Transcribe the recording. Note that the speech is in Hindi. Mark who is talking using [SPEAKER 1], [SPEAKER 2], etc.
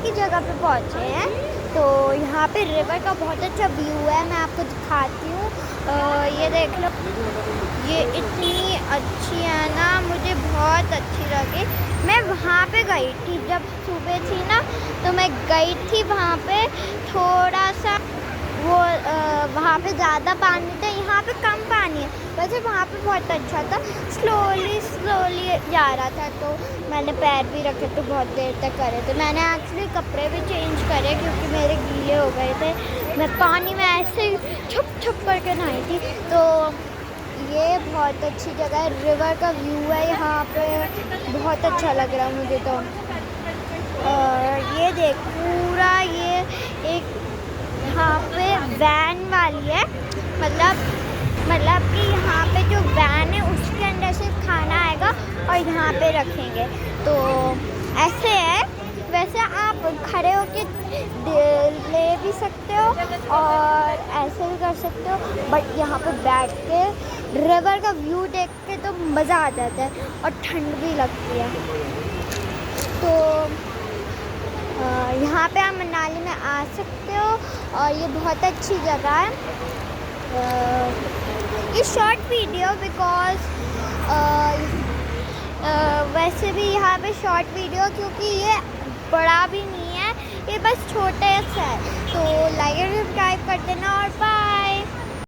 [SPEAKER 1] की जगह पे पहुँचे हैं। तो यहाँ पे रिवर का बहुत अच्छा व्यू है, मैं आपको दिखाती हूँ। ये देख लो, ये इतनी अच्छी है ना, मुझे बहुत अच्छी लगी। मैं वहाँ पे गई थी जब सुबह थी ना, तो मैं गई थी वहाँ पे। थोड़ा सा वो वहाँ पे ज़्यादा पानी था, यहाँ पे कम पानी है। वैसे वहाँ पे बहुत अच्छा था। स्लोली जा रहा था, तो मैंने पैर भी रखे तो बहुत देर तक करे थे। मैंने एक्चुअली कपड़े भी चेंज करे क्योंकि मेरे गीले हो गए थे। मैं पानी में ऐसे छुप करके नहाई थी। तो ये बहुत अच्छी जगह है, रिवर का व्यू है यहाँ पे, बहुत अच्छा लग रहा है मुझे तो। और ये देख, पूरा ये एक यहाँ पे वैन वाली है, मतलब कि यहाँ पे जो वैन है उसके अंदर से खाना आएगा और यहाँ पे रखेंगे। तो ऐसे है, वैसे आप खड़े होके ले भी सकते हो और ऐसे भी कर सकते हो, बट यहाँ पे बैठ के रिवर का व्यू देख के तो मज़ा आ जाता है और ठंड भी लगती है। तो यहाँ पे आप मनाली में आ सकते हो और ये बहुत अच्छी जगह है। ये शॉर्ट वीडियो बिकॉज वैसे भी यहाँ पे शॉर्ट वीडियो, क्योंकि ये बड़ा भी नहीं है, ये बस छोटे सा है। तो लाइक और सब्सक्राइब कर देना और बाय।